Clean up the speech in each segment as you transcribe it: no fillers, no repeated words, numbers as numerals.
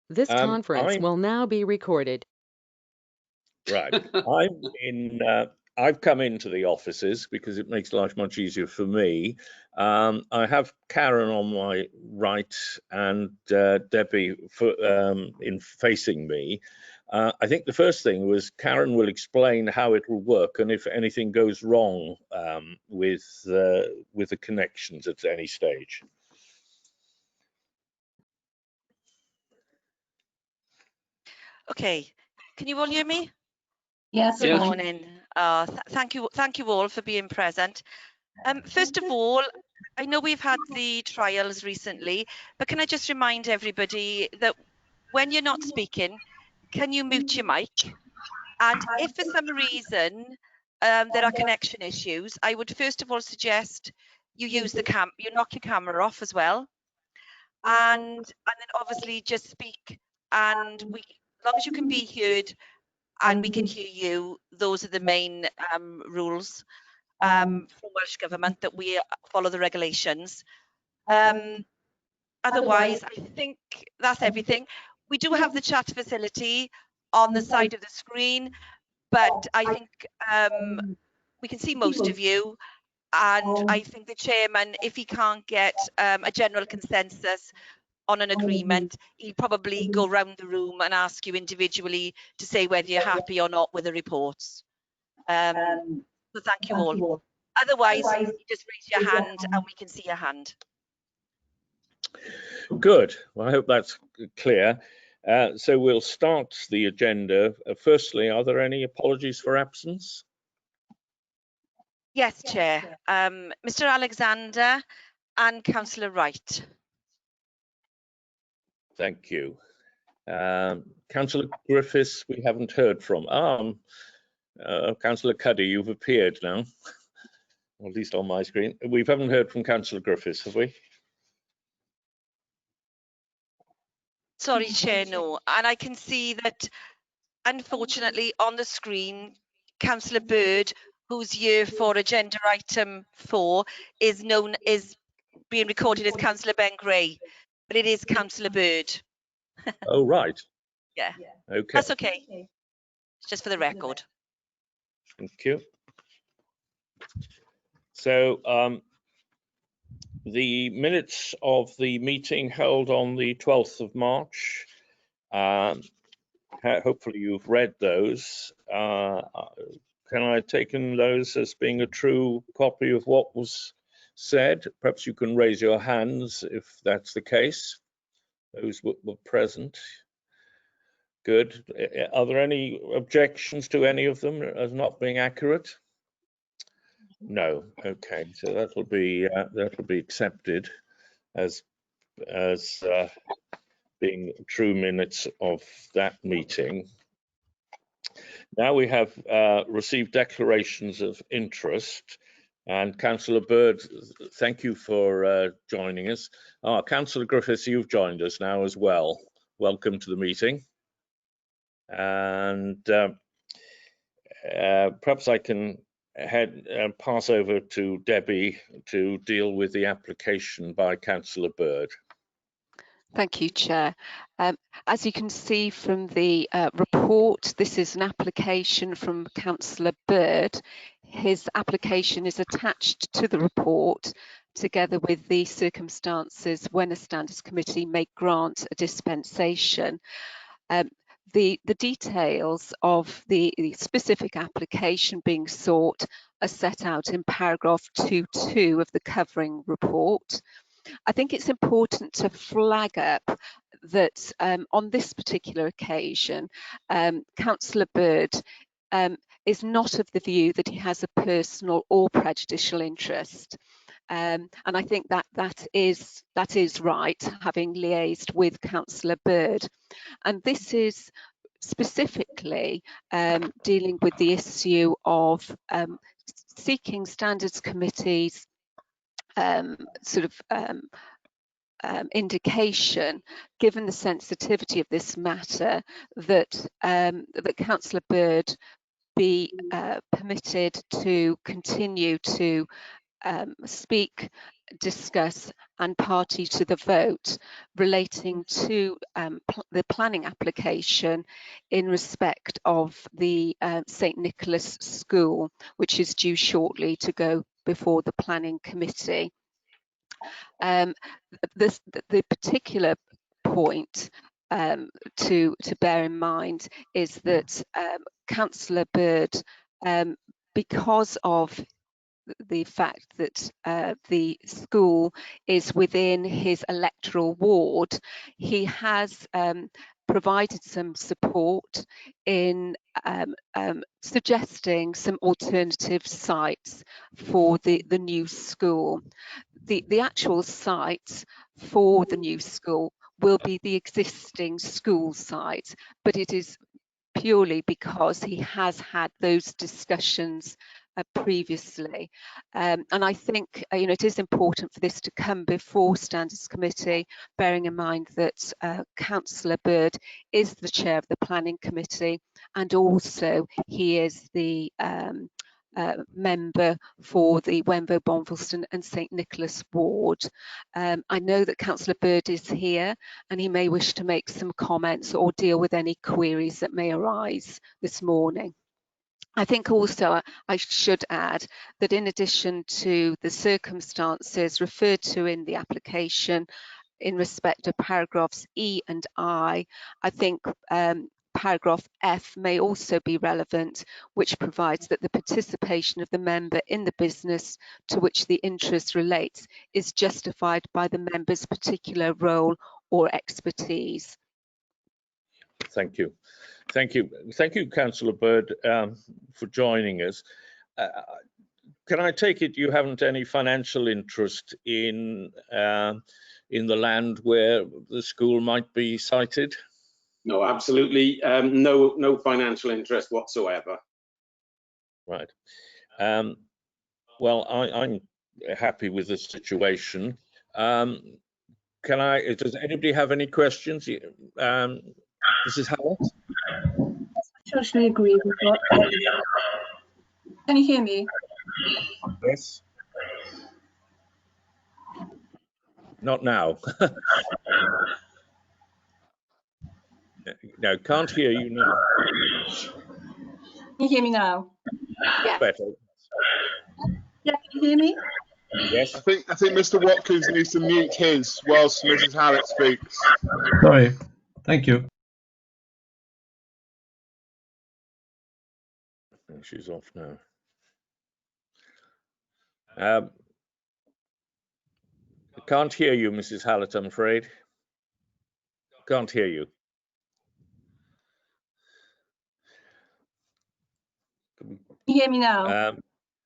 This conference I'm will now be recorded. right. I've come into the offices because it makes life much easier for me. I have Karen on my right and Debbie in facing me. I think the first thing was Karen will explain how it will work and if anything goes wrong with the connections at any stage. Okay, can you all hear me? Yes. Good morning. Thank you all for being present. First of all, I know we've had the trials recently, but can I just remind everybody that when you're not speaking, can you mute your mic? And if for some reason there are connection issues, I would first of all suggest you use you knock your camera off as well, and then obviously just speak. And as long as you can be heard and we can hear you, those are the main rules from Welsh Government, that we follow the regulations. Otherwise, I think that's everything. We do have the chat facility on the side of the screen, but I think we can see most of you. And I think the chairman, if he can't get a general consensus on an agreement, he'll probably go round the room and ask you individually to say whether you're happy or not with the reports. So thank you all. Otherwise, you just raise your hand and we can see your hand. Good. Well, I hope that's clear. So we'll start the agenda. Firstly, are there any apologies for absence? Yes, Chair. Mr. Alexander and Councillor Wright. Thank you. Councillor Griffiths, we haven't heard from. Councillor Cuddy, you've appeared now, or at least on my screen. We haven't heard from Councillor Griffiths, have we? Sorry, Chair, no. And I can see that, unfortunately, on the screen, Councillor Bird, who's here for agenda item 4, is being recorded as Councillor Ben Gray, but it is Councillor Bird. Oh, right. Yeah. Okay. That's okay. It's just for the record. Thank you. So the minutes of the meeting held on the 12th of March, hopefully you've read those. Can I take those as being a true copy of what was said? Perhaps you can raise your hands if that's the case. Those were present. Good. Are there any objections to any of them as not being accurate? No. Okay. So that'll be accepted as being true minutes of that meeting. Now we have received declarations of interest, and Councillor Bird, thank you for joining us. Councillor Griffiths, you've joined us now as well. Welcome to the meeting. And perhaps I can pass over to Debbie to deal with the application by Councillor Bird. Thank you, Chair. As you can see from the report, this is an application from Councillor Bird. His application is attached to the report together with the circumstances when a Standards Committee may grant a dispensation. The details of the specific application being sought are set out in paragraph 2.2 of the covering report. I think it's important to flag up that on this particular occasion, Councillor Bird is not of the view that he has a personal or prejudicial interest. And I think that is right, having liaised with Councillor Bird. And this is specifically dealing with the issue of seeking Standards Committees indication, given the sensitivity of this matter, that Councillor Bird be permitted to continue to speak discuss and party to the vote relating to the planning application in respect of the St Nicholas School, which is due shortly to go before the planning committee. The particular point to bear in mind is that Councillor Bird, because of the fact that the school is within his electoral ward, he has provided some support in suggesting some alternative sites for the new school. The actual site for the new school will be the existing school site, but it is purely because he has had those discussions previously. And I think it is important for this to come before Standards Committee, bearing in mind that Councillor Bird is the chair of the Planning Committee, and also he is the member for the Wenvo, Bonvilston and St Nicholas ward. I know that Councillor Bird is here and he may wish to make some comments or deal with any queries that may arise this morning. I think also I should add that in addition to the circumstances referred to in the application in respect of paragraphs E and I think paragraph F may also be relevant, which provides that the participation of the member in the business to which the interest relates is justified by the member's particular role or expertise. Thank you. Thank you. Thank you, Councillor Bird, for joining us. Can I take it you haven't any financial interest in the land where the school might be sited? No, absolutely no financial interest whatsoever. Right. Well, I'm happy with the situation. Does anybody have any questions? Mrs. Hallett? I totally agree with what. Can you hear me? Yes. Not now. No, can't hear you now. Can you hear me now? Yeah. Better. Yeah, can you hear me? Yes. I think Mr. Watkins needs to mute his whilst Mrs. Hallett speaks. Sorry. Thank you. She's off now. I can't hear you, Mrs. Hallett, I'm afraid. Can't hear you. Can you hear me now?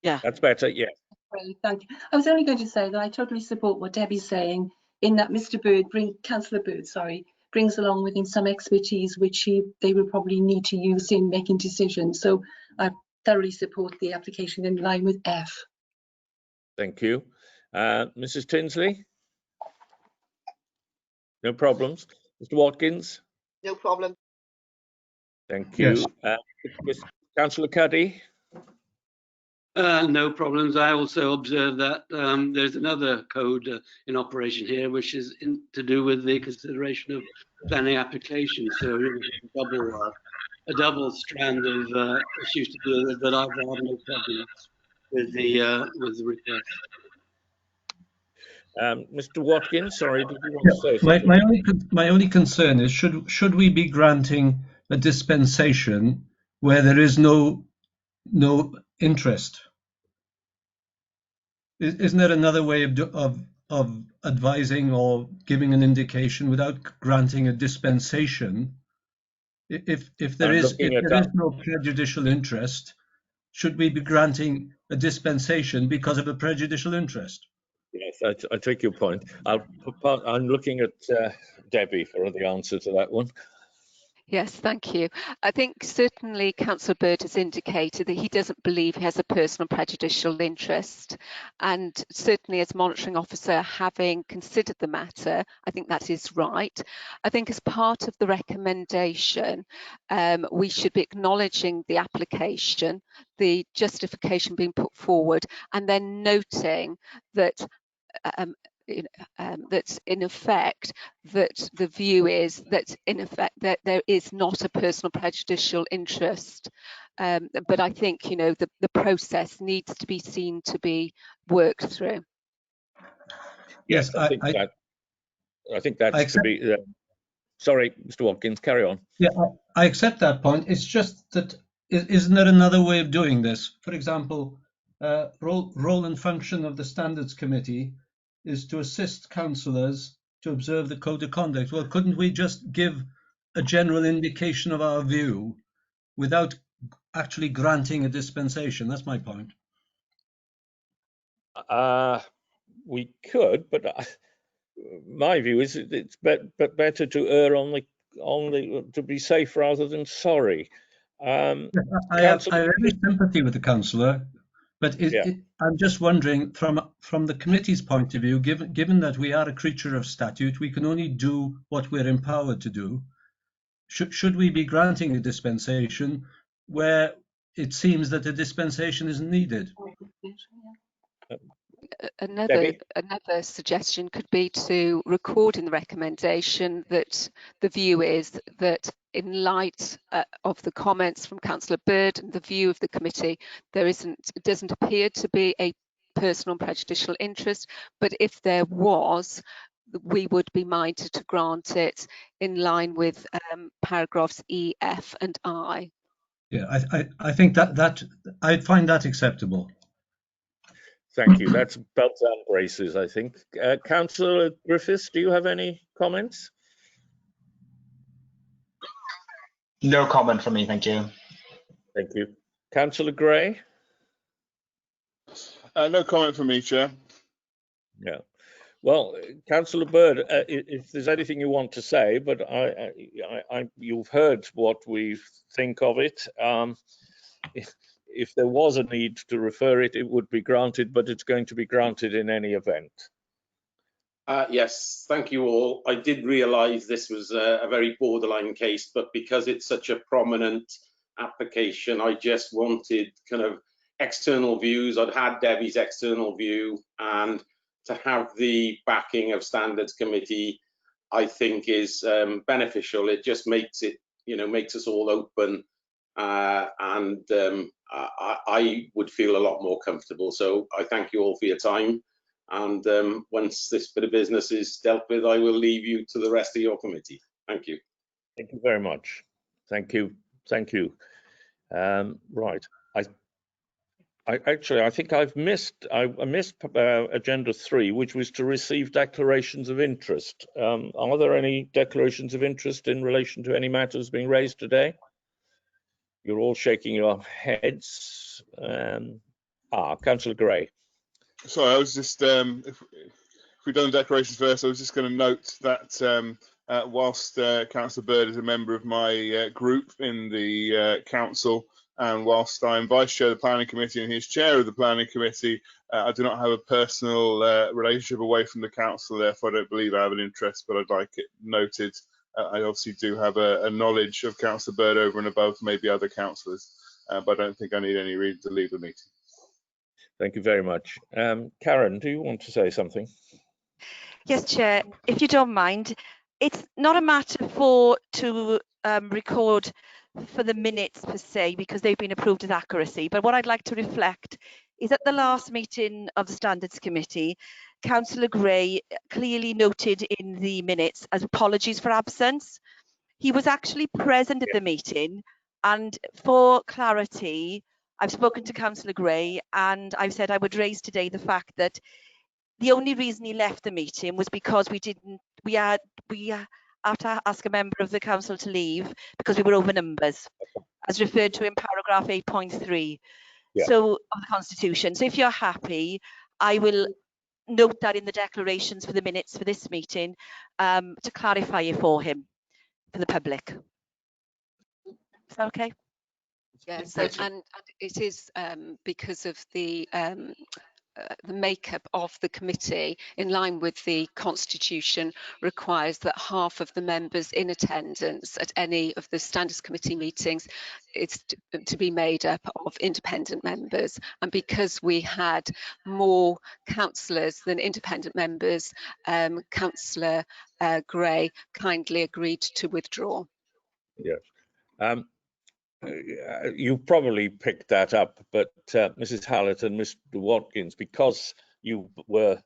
Yeah. That's better, yes. Great, thank you. I was only going to say that I totally support what Debbie's saying, in that Mr. Bird, Councillor Bird, sorry, brings along with him some expertise which they will probably need to use in making decisions. So I thoroughly support the application in line with F. Thank you. Mrs. Tinsley? No problems. Mr. Watkins? No problem. Thank you. Yes. Councillor Cuddy? No problems. I also observe that there's another code in operation here, which is to do with the consideration of planning applications. So a double strand of issues to deal with, but I've had no problems with the request. Mr. Watkins, sorry, did you want to say something? My only concern is should we be granting a dispensation where there is no interest? Isn't there another way of advising or giving an indication without granting a dispensation? If there is no prejudicial interest, should we be granting a dispensation because of a prejudicial interest? Yes, I take your point. I'm looking at Debbie for the answer to that one. Yes, thank you. I think certainly Councillor Bird has indicated that he doesn't believe he has a personal prejudicial interest, and certainly as monitoring officer, having considered the matter, I think that is right. I think as part of the recommendation, we should be acknowledging the application, the justification being put forward, and then noting that that's in effect that the view is that in effect that there is not a personal prejudicial interest, but I think the process needs to be seen to be worked through. Yes, I think that's to be. Sorry, Mr. Watkins, carry on. Yeah, I accept that point. It's just that isn't there another way of doing this? For example, role and function of the Standards Committee is to assist councillors to observe the Code of Conduct. Well, couldn't we just give a general indication of our view without actually granting a dispensation? That's my point. We could, but my view is it's better to err on the to be safe rather than sorry. I have every sympathy with the councillor, but I'm just wondering from the committee's point of view, given that we are a creature of statute, we can only do what we're empowered to do. Should we be granting a dispensation where it seems that a dispensation isn't needed? Another suggestion could be to record in the recommendation that the view is that in light of the comments from Councillor Bird and the view of the committee, it doesn't appear to be a personal and prejudicial interest, but if there was, we would be minded to grant it in line with paragraphs E, F and I. Yeah, I think that I'd find that acceptable. Thank you. That's belts and braces, I think. Councillor Griffiths, do you have any comments? No comment from me, thank you. Thank you. Councillor Gray? No comment from me, Chair. Yeah. Well, Councillor Bird, if there's anything you want to say, but you've heard what we think of it. If there was a need to refer it, it would be granted, but it's going to be granted in any event. Yes, thank you all. I did realise this was a very borderline case, but because it's such a prominent application, I just wanted kind of external views. I'd had Debbie's external view, and to have the backing of Standards Committee, I think is beneficial. It just makes it, makes us all open, and I would feel a lot more comfortable. So I thank you all for your time. And once this bit of business is dealt with, I will leave you to the rest of your committee. Thank you. Thank you very much. Thank you. Thank you. Right. I think I missed agenda 3, which was to receive declarations of interest. Are there any declarations of interest in relation to any matters being raised today? You're all shaking your heads. Councillor Gray. Sorry, I was just, if we've done the declarations first, I was just going to note that whilst Councillor Bird is a member of my group in the council, and whilst I'm Vice Chair of the Planning Committee and he's Chair of the Planning Committee, I do not have a personal relationship away from the council, therefore I don't believe I have an interest, but I'd like it noted. I obviously do have a knowledge of Councillor Bird over and above maybe other councillors, but I don't think I need any reason to leave the meeting. Thank you very much. Karen, do you want to say something? Yes, Chair, if you don't mind. It's not a matter to record for the minutes per se, because they've been approved with accuracy. But what I'd like to reflect is at the last meeting of the Standards Committee, Councillor Gray clearly noted in the minutes as apologies for absence. He was actually present at the meeting, and for clarity, I've spoken to Councillor Gray and I've said I would raise today the fact that the only reason he left the meeting was because we had to ask a member of the council to leave because we were over numbers, as referred to in paragraph 8.3 so of the Constitution. So if you're happy, I will note that in the declarations for the minutes for this meeting to clarify it for him, for the public. Is that okay? Yes, and it is because of the the makeup of the committee, in line with the constitution, requires that half of the members in attendance at any of the standards committee meetings is to be made up of independent members. And because we had more councillors than independent members, Councillor Gray kindly agreed to withdraw. Yes. You probably picked that up, but Mrs. Hallett and Mr. Watkins, because you were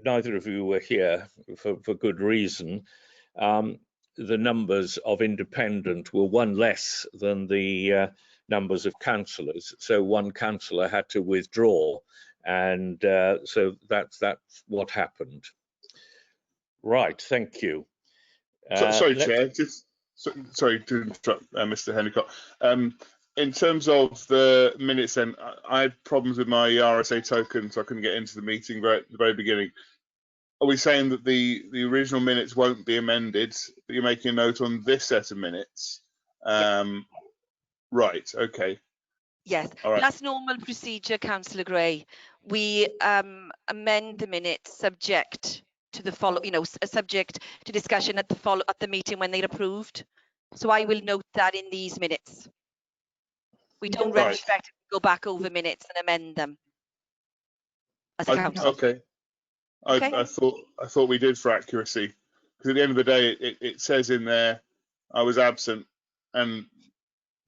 neither of you were here for good reason, the numbers of independent were one less than the numbers of councillors, so one councillor had to withdraw, and so that's what happened. Right, thank you. Sorry, Chair, sorry to interrupt, Mr. Hennicott. In terms of the minutes, then I had problems with my RSA token, so I couldn't get into the meeting at the very beginning. Are we saying that the original minutes won't be amended, but you're making a note on this set of minutes? Right, okay. Yes, all right. That's normal procedure, Councillor Gray. We amend the minutes subject to the subject to discussion at the meeting when they're approved. So I will note that in these minutes. We don't retrospectively go back over minutes and amend them as a council. Okay. I thought we did for accuracy, because at the end of the day, it says in there I was absent, and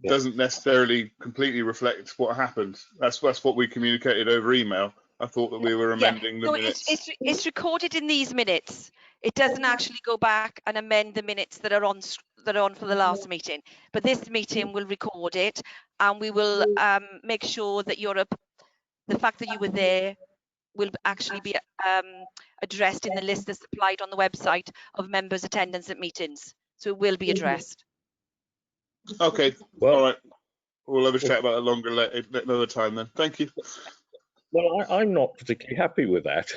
doesn't necessarily completely reflect what happened. That's what we communicated over email. I thought that we were amending the minutes. It's recorded in these minutes. It doesn't actually go back and amend the minutes that are on for the last meeting. But this meeting will record it, and we will make sure that the fact that you were there will actually be addressed in the list that's supplied on the website of members' attendance at meetings. So it will be addressed. Okay, well, all right. We'll have a chat about it another time then. Thank you. Well, I'm not particularly happy with that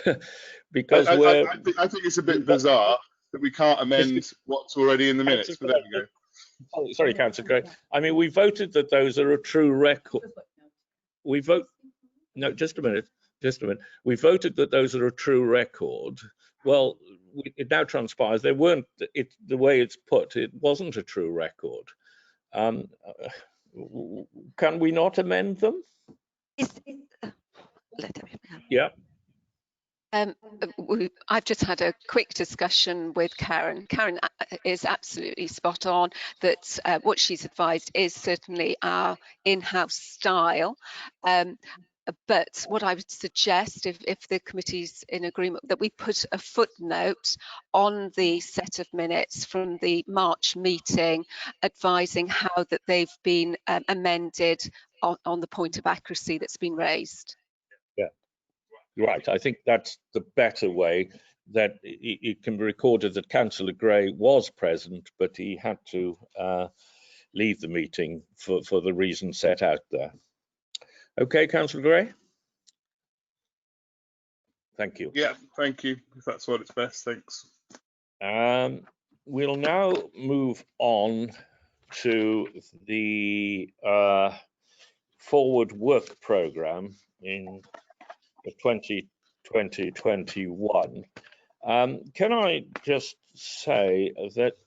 because I think it's a bit bizarre that we can't amend what's already in the minutes. But there we go. Oh, sorry, Councillor Gray. I mean, we voted that those are a true record. No, just a minute. We voted that those are a true record. Well, it now transpires they weren't. The way it's put, it wasn't a true record. Can we not amend them? Yeah. I've just had a quick discussion with Karen. Karen is absolutely spot on that what she's advised is certainly our in-house style. But what I would suggest, if the committee's in agreement, that we put a footnote on the set of minutes from the March meeting advising how that they've been amended on the point of accuracy that's been raised. Yeah, right. I think that's the better way, that it can be recorded that Councillor Gray was present, but he had to leave the meeting for the reason set out there. Okay, Councillor Gray. Thank you. Yeah, thank you. If that's what it's best, thanks. We'll now move on to the forward work programme in 2020-21. Can I just say that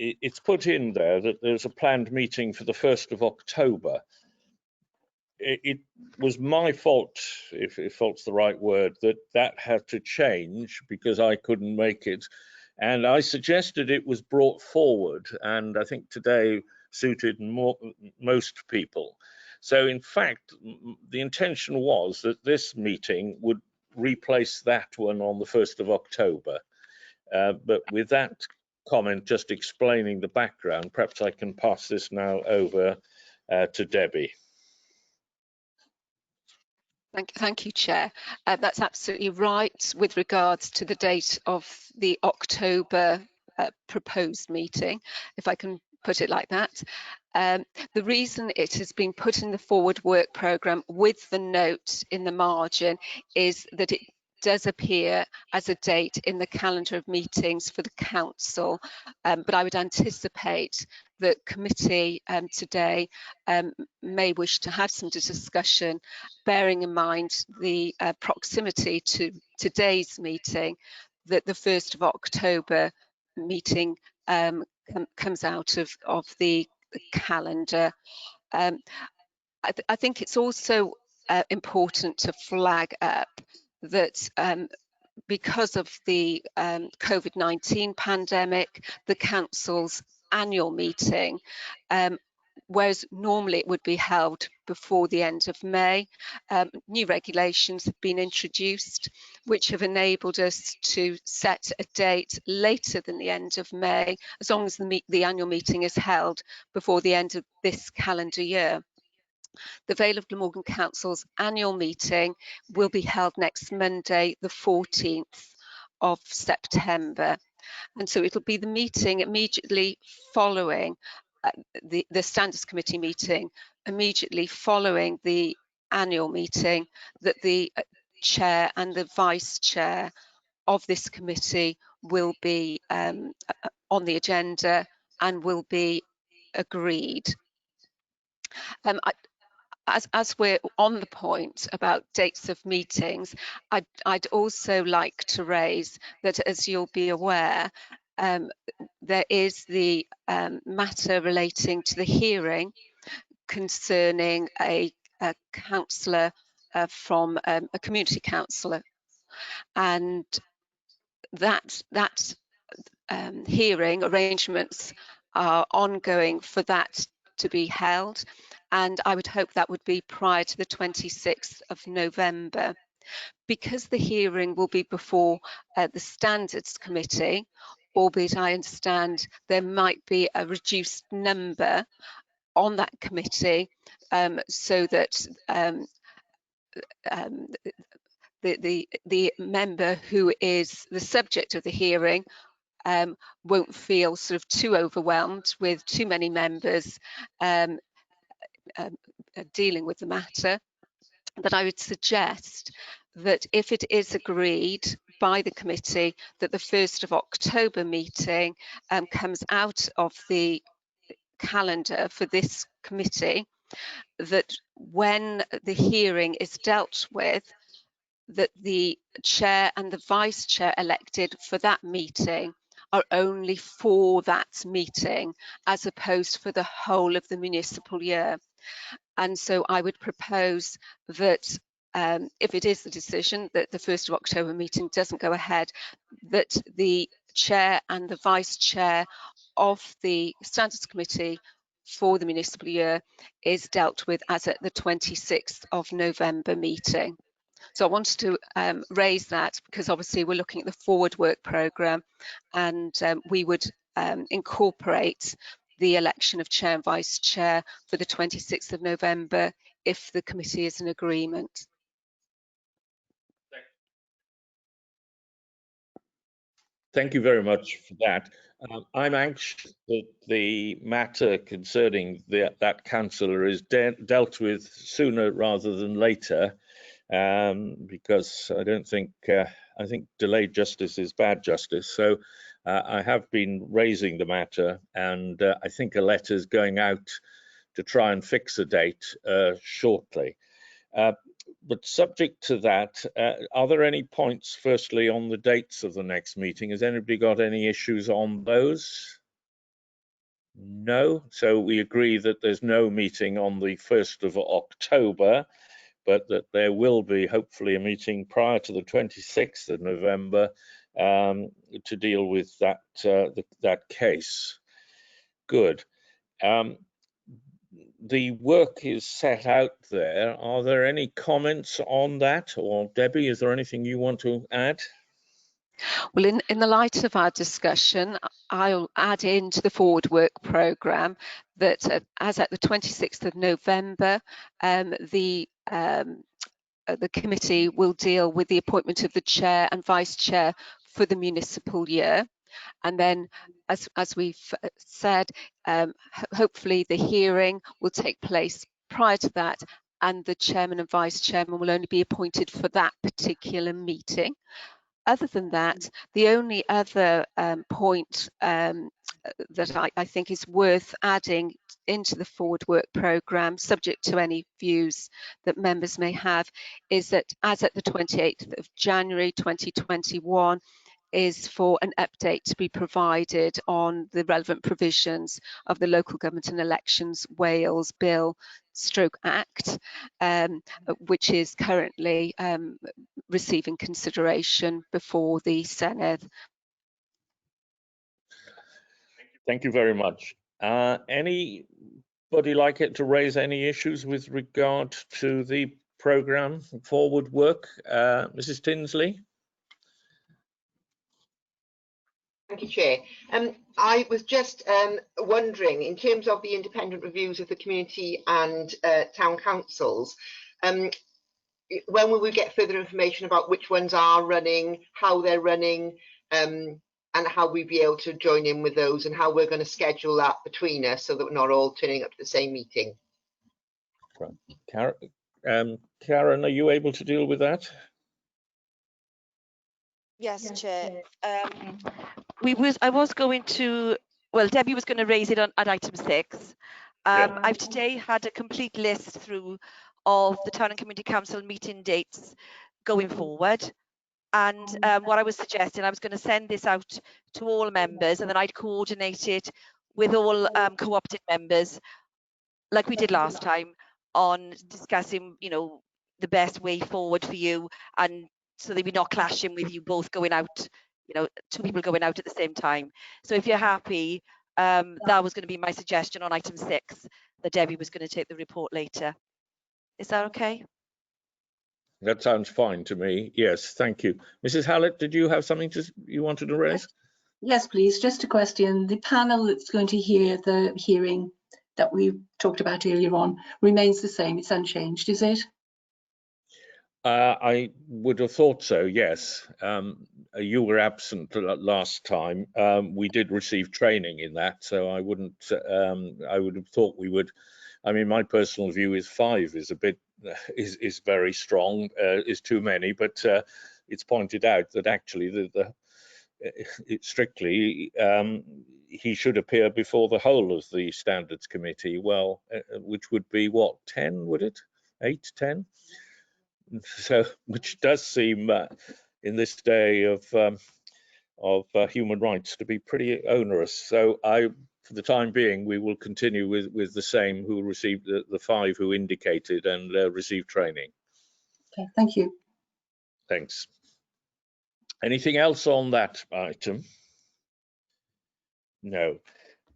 it's put in there that there's a planned meeting for the 1st of October. It was my fault, if fault's the right word, that had to change because I couldn't make it. And I suggested it was brought forward, and I think today suited most people. So in fact, the intention was that this meeting would replace that one on the 1st of October. But with that comment just explaining the background, perhaps I can pass this now over to Debbie. Thank you, Chair. That's absolutely right with regards to the date of the October proposed meeting, if I can put it like that. The reason it has been put in the forward work programme with the note in the margin is that does appear as a date in the calendar of meetings for the council, but I would anticipate that committee today may wish to have some discussion, bearing in mind the proximity to today's meeting, that the 1st of October meeting comes out of the calendar. I think it's also important to flag up that because of the COVID-19 pandemic, the council's annual meeting, whereas normally it would be held before the end of May, new regulations have been introduced which have enabled us to set a date later than the end of May, as long as the annual meeting is held before the end of this calendar year. The Vale of Glamorgan Council's annual meeting will be held next Monday, the 14th of September. And so it'll be the meeting immediately following the Standards Committee meeting, immediately following the annual meeting, that the chair and the vice chair of this committee will be on the agenda and will be agreed. As we're on the point about dates of meetings, I'd also like to raise that, as you'll be aware, there is the matter relating to the hearing concerning a councillor from a community councillor, and that hearing arrangements are ongoing for that to be held, and I would hope that would be prior to the 26th of November. Because the hearing will be before the Standards Committee, albeit I understand there might be a reduced number on that committee, so that the member who is the subject of the hearing won't feel sort of too overwhelmed with too many members dealing with the matter, that I would suggest that if it is agreed by the committee that the 1st of October meeting comes out of the calendar for this committee, that when the hearing is dealt with, that the chair and the vice chair elected for that meeting are only for that meeting, as opposed for the whole of the municipal year. And so I would propose that if it is the decision that the 1st of October meeting doesn't go ahead, that the chair and the vice chair of the Standards Committee for the municipal year is dealt with as at the 26th of November meeting. So I wanted to raise that because obviously we're looking at the forward work programme, and we would incorporate the election of chair and vice chair for the 26th of November if the committee is in agreement. Thank you very much for that. I'm anxious that the matter concerning that councillor is dealt with sooner rather than later, because I don't think, I think delayed justice is bad justice. So I have been raising the matter, and I think a letter is going out to try and fix a date shortly. But subject to that, are there any points, firstly, on the dates of the next meeting? Has anybody got any issues on those? No. So we agree that there's no meeting on the 1st of October, but that there will be hopefully a meeting prior to the 26th of November to deal with that, that case. Good. The work is set out there. Are there any comments on that? Or Debbie, is there anything you want to add? Well, in the light of our discussion, I'll add into the forward work programme that as at the 26th of November, the committee will deal with the appointment of the chair and vice chair for the municipal year. And then, as we've said, hopefully the hearing will take place prior to that, and the chairman and vice chairman will only be appointed for that particular meeting. Other than that, the only other point that I think is worth adding into the forward work programme, subject to any views that members may have, is that as at the 28th of January 2021, is for an update to be provided on the relevant provisions of the Local Government and Elections Wales Bill/Act, which is currently receiving consideration before the Senedd. Thank you very much. Anybody like it to raise any issues with regard to the programme forward work? Mrs. Tinsley? Thank you, Chair. I was just wondering, in terms of the independent reviews of the community and town councils, when will we get further information about which ones are running, how they're running, and how we'll be able to join in with those, and how we're going to schedule that between us so that we're not all turning up to the same meeting? Karen, are you able to deal with that? Yes, Chair. I was going to, well, Debbie was going to raise it at item 6. I've today had a complete list through of the Town and Community Council meeting dates going forward. And what I was suggesting, I was going to send this out to all members, and then I'd coordinate it with all co-opted members, like we did last time, on discussing, you know, the best way forward for you, and so that we're not clashing with you both going out, you know, 2 people going out at the same time. So if you're happy, that was going to be my suggestion on item 6, that Debbie was going to take the report later. Is that okay? That sounds fine to me. Yes, thank you. Mrs. Hallett, did you have something you wanted to raise? Yes, please. Just a question. The panel that's going to hear the hearing that we talked about earlier on remains the same. It's unchanged, is it? I would have thought so, yes. You were absent last time. We did receive training in that, so I wouldn't. I would have thought we would. I mean, my personal view is 5 is a bit is very strong, is too many, but it's pointed out that actually strictly he should appear before the whole of the Standards Committee. Well, which would be what, 10? Would it 8, 10? So, which does seem in this day of human rights to be pretty onerous. So for the time being, we will continue with the same who received the 5 who indicated and received training. Okay, thank you. Thanks. Anything else on that item? No.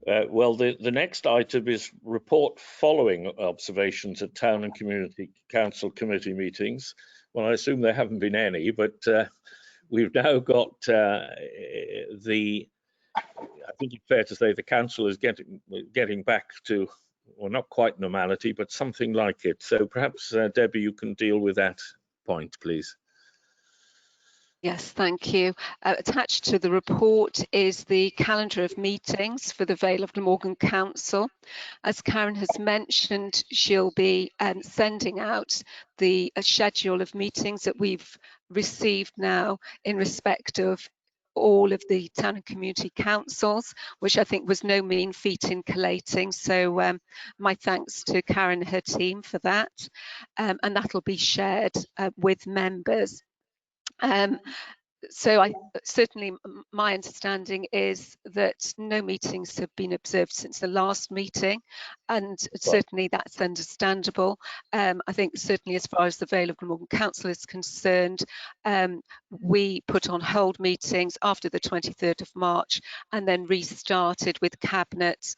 Well, the next item is report following observations at Town and Community Council committee meetings. Well, I assume there haven't been any, but we've now got I think it's fair to say the council is getting back to, well, not quite normality, but something like it. So perhaps, Debbie, you can deal with that point, please. Yes, thank you. Attached to the report is the calendar of meetings for the Vale of Glamorgan Council. As Karen has mentioned, she'll be sending out the schedule of meetings that we've received now in respect of all of the town and community councils, which I think was no mean feat in collating. So my thanks to Karen and her team for that. And that'll be shared with members. So certainly my understanding is that no meetings have been observed since the last meeting, and certainly that's understandable. I think certainly as far as the Vale of Glamorgan Council is concerned, we put on hold meetings after the 23rd of March and then restarted with Cabinet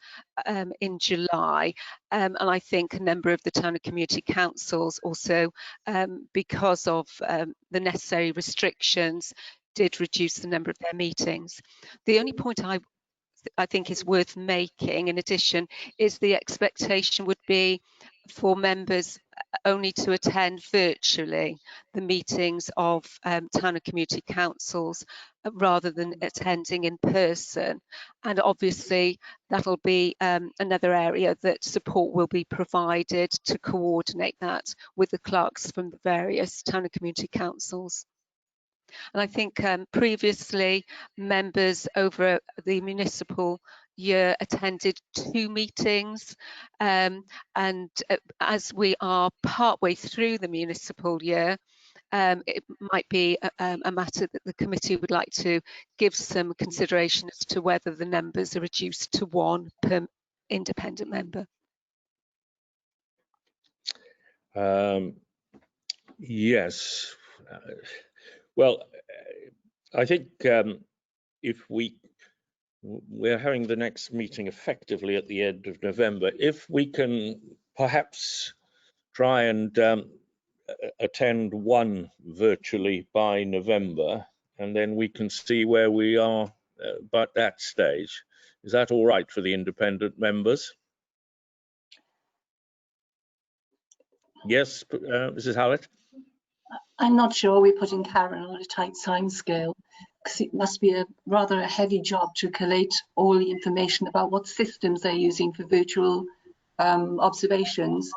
in July. And I think a number of the town and community councils also, because of the necessary restrictions, did reduce the number of their meetings. The only point I think is worth making in addition is the expectation would be for members only to attend virtually the meetings of town and community councils rather than attending in person. And obviously that'll be another area that support will be provided to coordinate that with the clerks from the various town and community councils. And I think previously members over the municipal year attended 2 meetings, and as we are partway through the municipal year, it might be a matter that the committee would like to give some consideration as to whether the numbers are reduced to 1 per independent member. Yes. Well, I think if we're having the next meeting effectively at the end of November, if we can perhaps try and attend 1 virtually by November, and then we can see where we are by that stage. Is that all right for the independent members? Yes, Mrs. Hallett? I'm not sure we're putting Karen on a tight time scale, because it must be rather a heavy job to collate all the information about what systems they're using for virtual observations.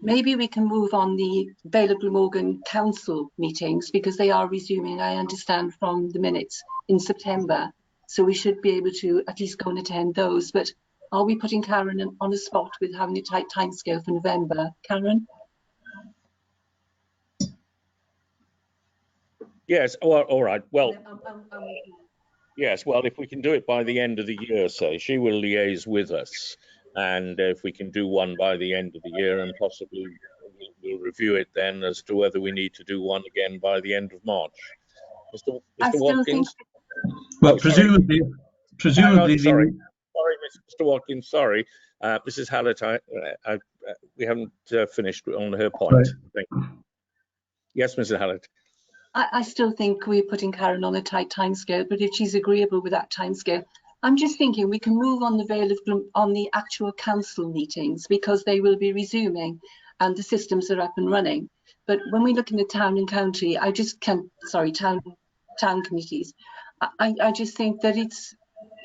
Maybe we can move on the Vale of Glamorgan Council meetings, because they are resuming, I understand from the minutes, in September. So we should be able to at least go and attend those. But are we putting Karen on the spot with having a tight time scale for November? Karen? Yes, well, all right. Well, yes, well, if we can do it by the end of the year, say, she will liaise with us. And if we can do 1 by the end of the year, and possibly we'll review it then as to whether we need to do 1 again by the end of March. Mr. Watkins? Well, presumably, sorry, Mr. Watkins, sorry. Mrs. Hallett, we haven't finished on her point. Right. Thank you. Yes, Mrs. Hallett. I still think we're putting Karen on a tight timescale, but if she's agreeable with that timescale, I'm just thinking we can move on the actual council meetings, because they will be resuming and the systems are up and running. But when we look in the town and county, I just can't, sorry, town committees, I just think that it's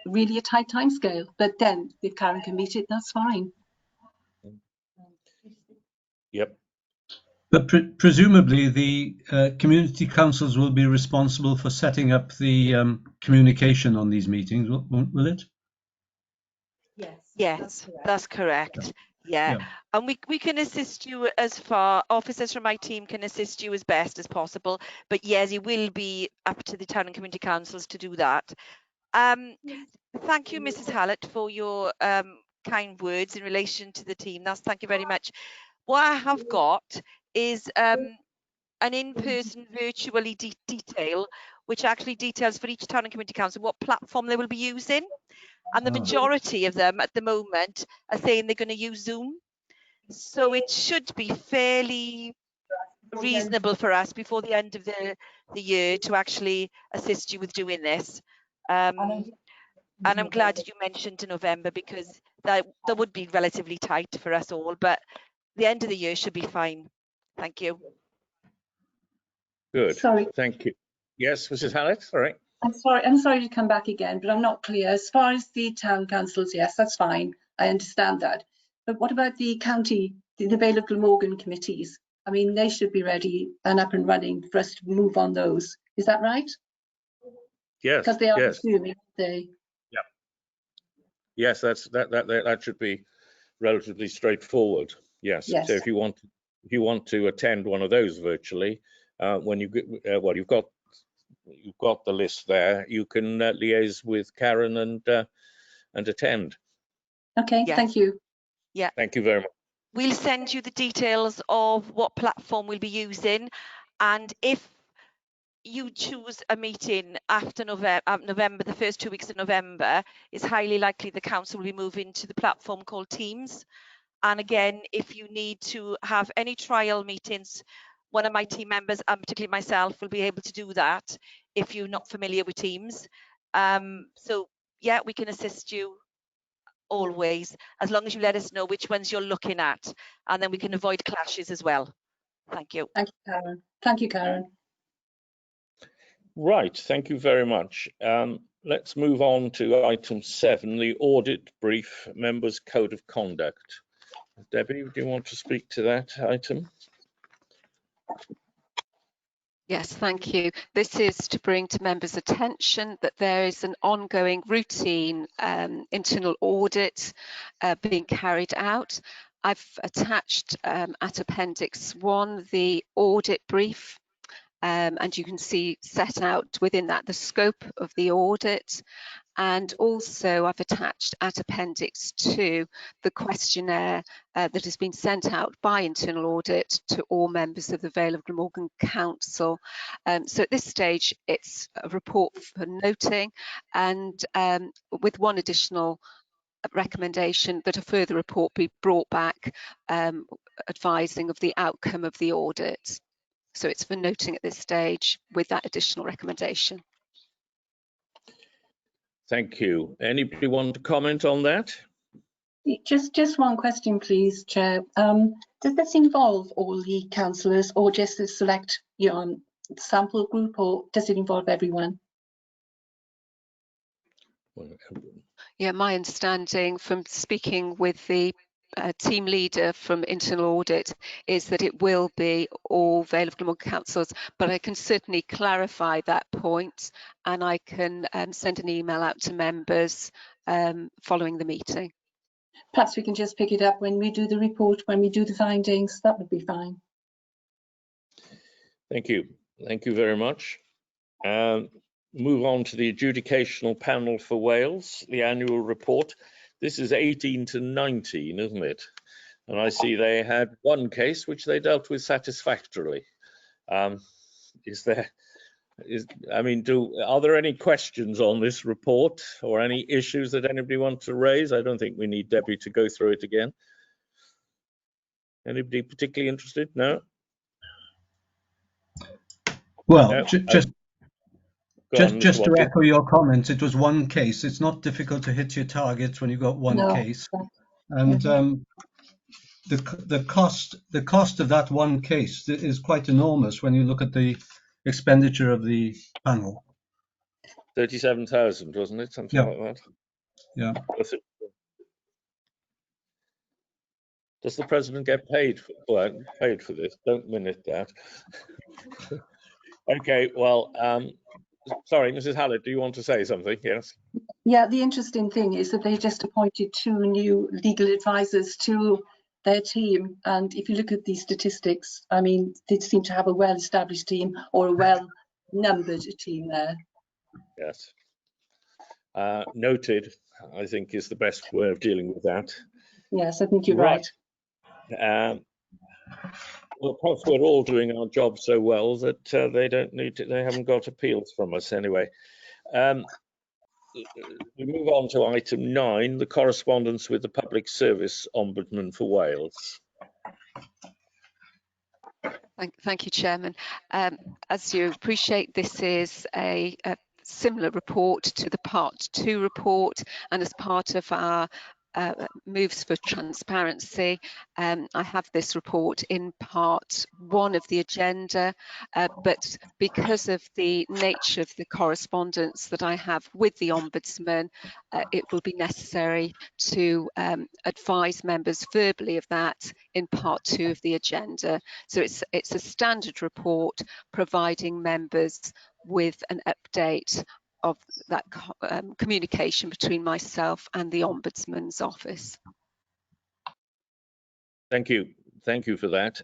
really a tight timescale. But then if Karen can meet it, that's fine. Yep. But presumably the community councils will be responsible for setting up the communication on these meetings, will it? Yes, that's correct. Yeah. And we can assist you as far, officers from my team can assist you as best as possible. But yes, it will be up to the town and community councils to do that. Thank you, Mrs. Hallett, for your kind words in relation to the team. Thank you very much. What I have got is an in-person virtually detail, which actually details for each town and community council what platform they will be using. And the majority of them at the moment are saying they're going to use Zoom. So it should be fairly reasonable for us before the end of the year to actually assist you with doing this. And I'm glad that you mentioned to November, because that would be relatively tight for us all, but the end of the year should be fine. Thank you. Good. Sorry. Thank you. Yes, Mrs. Hallett, sorry. I'm sorry to come back again, but I'm not clear. As far as the town councils, yes, that's fine. I understand that. But what about the county, the Vale of Glamorgan committees? I mean, they should be ready and up and running for us to move on those. Is that right? Yes. Because they are assuming they. Yeah. Yes, that should be relatively straightforward. Yes. So if you want to attend one of those virtually, when you get, well, you've got the list there. You can liaise with Karen and attend. Okay, yes. Thank you. Yeah. Thank you very much. We'll send you the details of what platform we'll be using, and if you choose a meeting after November, the first 2 weeks of November, it's highly likely the council will be moving to the platform called Teams. And again, if you need to have any trial meetings, one of my team members, and particularly myself, will be able to do that if you're not familiar with Teams. So yeah, we can assist you always, as long as you let us know which ones you're looking at, and then we can avoid clashes as well. Thank you. Thank you, Karen. Thank you, Karen. Right, thank you very much. Let's move on to item 7, the audit brief, members' code of conduct. Debbie, do you want to speak to that item? Yes, thank you. This is to bring to members' attention that there is an ongoing routine internal audit being carried out. I've attached at Appendix 1 the audit brief, and you can see set out within that the scope of the audit. And also I've attached at Appendix 2 the questionnaire that has been sent out by Internal Audit to all members of the Vale of Glamorgan Council. So at this stage it's a report for noting, and with one additional recommendation that a further report be brought back advising of the outcome of the audit. So it's for noting at this stage with that additional recommendation. Thank you. Anybody want to comment on that? Just one question, please, Chair. Does this involve all the councillors or just a select sample group, or does it involve everyone? Yeah, my understanding from speaking with the team leader from Internal Audit is that it will be all Vale of Glamorgan councils, but I can certainly clarify that point, and I can send an email out to members following the meeting. Perhaps we can just pick it up when we do the report, when we do the findings. That would be fine. Thank you. Thank you very much. Move on to the adjudicational panel for Wales, the annual report. This is 18 to 19, isn't it? And I see they had one case which they dealt with satisfactorily. Are there any questions on this report or any issues that anybody wants to raise? I don't think we need Debbie to go through it again. Anybody particularly interested? No? Well, no? Just to echo your comments, it was one case. It's not difficult to hit your targets when you've got one case. And the cost of that one case is quite enormous when you look at the expenditure of the panel. 37,000, wasn't it? Something like that. Yeah. Does the president get paid for this? Don't minute that. Okay, well, sorry, Mrs. Hallett, do you want to say something? Yes. Yeah, the interesting thing is that they just appointed 2 new legal advisors to their team. And if you look at these statistics, I mean, they seem to have a well-established team or a well-numbered team there. Yes. Noted, I think, is the best way of dealing with that. Yes, I think you're right. Well, perhaps we're all doing our job so well that they haven't got appeals from us anyway. We move on to item 9, the correspondence with the Public Service Ombudsman for Wales. Thank you, Chairman. As you appreciate, this is a similar report to the Part 2 report, and as part of our moves for transparency, I have this report in Part 1 of the agenda, but because of the nature of the correspondence that I have with the Ombudsman, it will be necessary to advise members verbally of that in Part 2 of the agenda. So it's a standard report providing members with an update of that communication between myself and the Ombudsman's office. Thank you for that.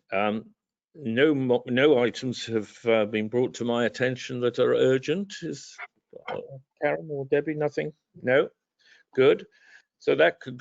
No items have been brought to my attention that are urgent. Is Karen or Debbie? Nothing? No? Good. So that